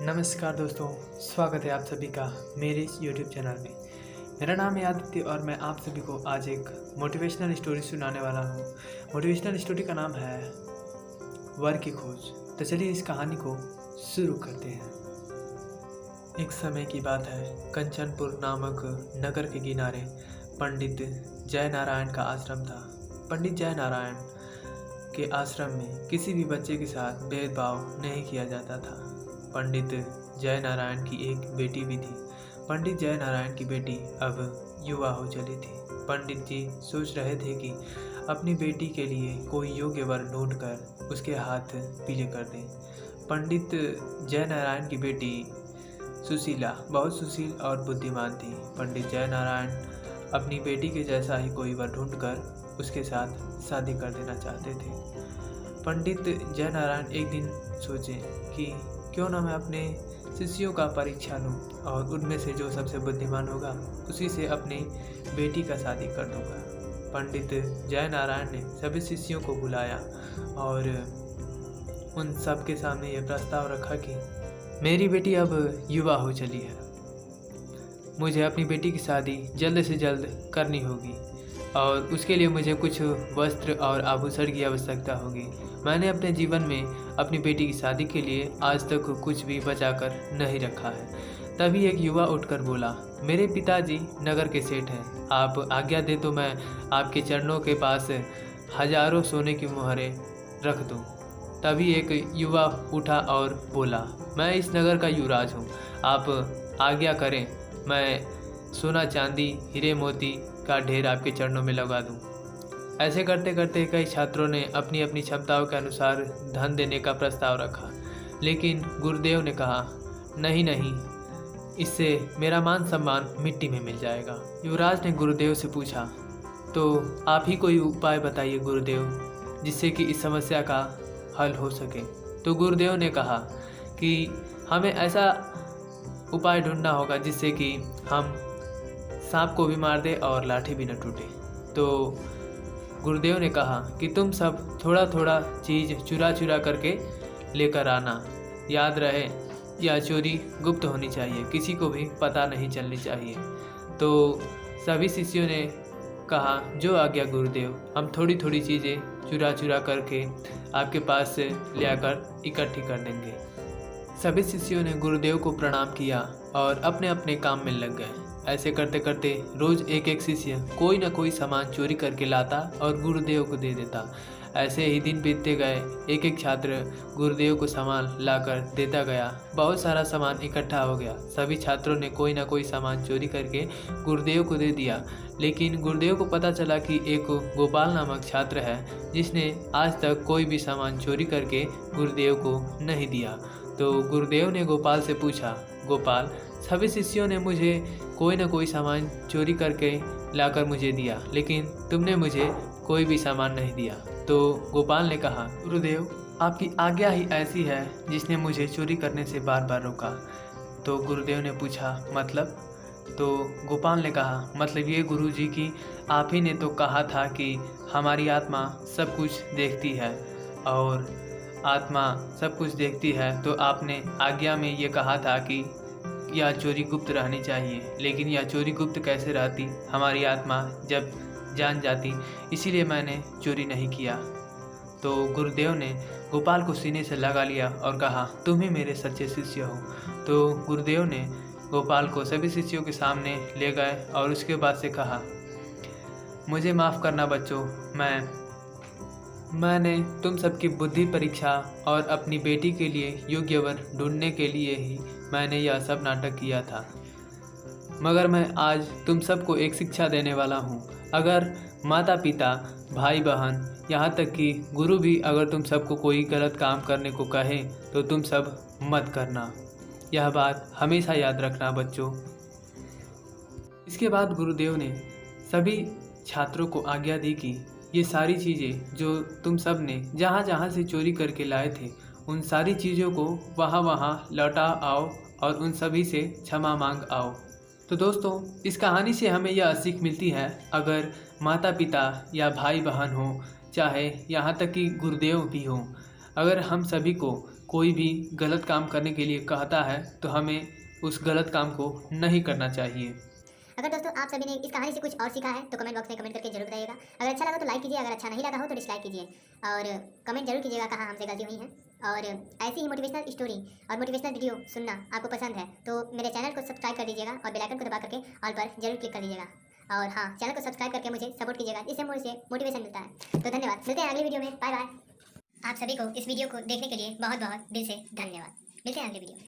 नमस्कार दोस्तों, स्वागत है आप सभी का मेरे इस यूट्यूब चैनल में। मेरा नाम है आदित्य और मैं आप सभी को आज एक मोटिवेशनल स्टोरी सुनाने वाला हूँ। मोटिवेशनल स्टोरी का नाम है वर की खोज। तो चलिए इस कहानी को शुरू करते हैं। एक समय की बात है, कंचनपुर नामक नगर के किनारे पंडित जय नारायण का आश्रम था। पंडित जय नारायण के आश्रम में किसी भी बच्चे के साथ भेदभाव नहीं किया जाता था। पंडित जय नारायण की एक बेटी भी थी। पंडित जय नारायण की बेटी अब युवा हो चली थी। पंडित जी सोच रहे थे कि अपनी बेटी के लिए कोई योग्य वर ढूंढकर उसके हाथ पीले कर दें। पंडित जय नारायण की बेटी सुशीला बहुत सुशील और बुद्धिमान थी। पंडित जय नारायण अपनी बेटी के जैसा ही कोई वर ढूंढकर उसके साथ शादी कर देना चाहते थे। पंडित जय नारायण एक दिन सोचे कि क्यों ना मैं अपने शिष्यों का परीक्षा लूं और उनमें से जो सबसे बुद्धिमान होगा उसी से अपनी बेटी का शादी कर दूंगा। पंडित जय नारायण ने सभी शिष्यों को बुलाया और उन सब के सामने ये प्रस्ताव रखा कि मेरी बेटी अब युवा हो चली है, मुझे अपनी बेटी की शादी जल्द से जल्द करनी होगी और उसके लिए मुझे कुछ वस्त्र और आभूषण की आवश्यकता होगी। मैंने अपने जीवन में अपनी बेटी की शादी के लिए आज तक कुछ भी बचाकर नहीं रखा है। तभी एक युवा उठकर बोला, मेरे पिताजी नगर के सेठ हैं, आप आज्ञा दे तो मैं आपके चरणों के पास हजारों सोने की मोहरें रख दूं। तभी एक युवा उठा और बोला, मैं इस नगर का युवराज हूँ, आप आज्ञा करें, मैं सोना चांदी हीरे मोती का ढेर आपके चरणों में लगा दूं। ऐसे करते करते कई छात्रों ने अपनी अपनी क्षमताओं के अनुसार धन देने का प्रस्ताव रखा, लेकिन गुरुदेव ने कहा, नहीं नहीं, इससे मेरा मान सम्मान मिट्टी में मिल जाएगा। युवराज ने गुरुदेव से पूछा, तो आप ही कोई उपाय बताइए गुरुदेव, जिससे कि इस समस्या का हल हो सके। तो गुरुदेव ने कहा कि हमें ऐसा उपाय ढूंढना होगा जिससे कि हम सांप को भी मार दे और लाठी भी न टूटे। तो गुरुदेव ने कहा कि तुम सब थोड़ा थोड़ा चीज़ चुरा चुरा करके लेकर आना, याद रहे यह चोरी गुप्त होनी चाहिए, किसी को भी पता नहीं चलनी चाहिए। तो सभी शिष्यों ने कहा, जो आज्ञा गुरुदेव, हम थोड़ी थोड़ी चीज़ें चुरा चुरा करके आपके पास से ले आकर इकट्ठी कर देंगे। सभी शिष्यों ने गुरुदेव को प्रणाम किया और अपने अपने काम में लग गए। ऐसे करते करते रोज एक एक शिष्य कोई न कोई सामान चोरी करके लाता और गुरुदेव को दे देता। ऐसे ही दिन बीतते गए। एक एक छात्र गुरुदेव को सामान लाकर देता गया। बहुत सारा सामान इकट्ठा हो गया। सभी छात्रों ने कोई न कोई सामान चोरी करके गुरुदेव को दे दिया, लेकिन गुरुदेव को पता चला कि एक गोपाल नामक छात्र है जिसने आज तक कोई भी सामान चोरी करके गुरुदेव को नहीं दिया। तो गुरुदेव ने गोपाल से पूछा, गोपाल, सभी शिष्यों ने मुझे कोई न कोई सामान चोरी करके लाकर मुझे दिया, लेकिन तुमने मुझे कोई भी सामान नहीं दिया। तो गोपाल ने कहा, गुरुदेव, आपकी आज्ञा ही ऐसी है जिसने मुझे चोरी करने से बार बार रोका। तो गुरुदेव ने पूछा, मतलब? तो गोपाल ने कहा, मतलब ये गुरुजी की आप ही ने तो कहा था कि हमारी आत्मा सब कुछ देखती है और आत्मा सब कुछ देखती है, तो आपने आज्ञा में ये कहा था कि यह चोरी गुप्त रहनी चाहिए, लेकिन यह चोरी गुप्त कैसे रहती हमारी आत्मा जब जान जाती, इसीलिए मैंने चोरी नहीं किया। तो गुरुदेव ने गोपाल को सीने से लगा लिया और कहा, तुम ही मेरे सच्चे शिष्य हो। तो गुरुदेव ने गोपाल को सभी शिष्यों के सामने ले गए और उसके बाद से कहा, मुझे माफ़ करना बच्चों, मैंने तुम सबकी बुद्धि परीक्षा और अपनी बेटी के लिए योग्य वर ढूंढने के लिए ही मैंने यह सब नाटक किया था। मगर मैं आज तुम सबको एक शिक्षा देने वाला हूँ। अगर माता पिता, भाई बहन, यहाँ तक कि गुरु भी अगर तुम सबको कोई गलत काम करने को कहे तो तुम सब मत करना। यह बात हमेशा याद रखना बच्चों। इसके बाद गुरुदेव ने सभी छात्रों को आज्ञा दी कि ये सारी चीज़ें जो तुम सब ने जहाँ जहाँ से चोरी करके लाए थे, उन सारी चीज़ों को वहाँ लौटा आओ और उन सभी से क्षमा मांग आओ। तो दोस्तों, इस कहानी से हमें यह सीख मिलती है, अगर माता पिता या भाई बहन हो, चाहे यहाँ तक कि गुरुदेव भी हो, अगर हम सभी को कोई भी गलत काम करने के लिए कहता है तो हमें उस गलत काम को नहीं करना चाहिए। अगर दोस्तों आप सभी ने इस कहानी से कुछ और सीखा है तो कमेंट बॉक्स में कमेंट करके जरूर बताइएगा। अगर अच्छा लगा तो लाइक कीजिए, अगर अच्छा नहीं लगा हो तो डिसलाइक कीजिए और कमेंट जरूर कीजिएगा कहाँ हमसे गलती हुई है। और ऐसी ही मोटिवेशनल स्टोरी और मोटिवेशनल वीडियो सुनना आपको पसंद है तो मेरे चैनल को सब्सक्राइब कर दीजिएगा और बेल आइकन को दबा करके ऑल पर जरूर क्लिक कर दीजिएगा। और हाँ, चैनल को सब्सक्राइब करके मुझे सपोर्ट कीजिएगा, इससे मुझे मोटिवेशन मिलता है। तो धन्यवाद, मिलते हैं अगली वीडियो में। Bye bye. आप सभी को इस वीडियो को देखने के लिए बहुत बहुत दिल से धन्यवाद। मिलते हैं अगली वीडियो में।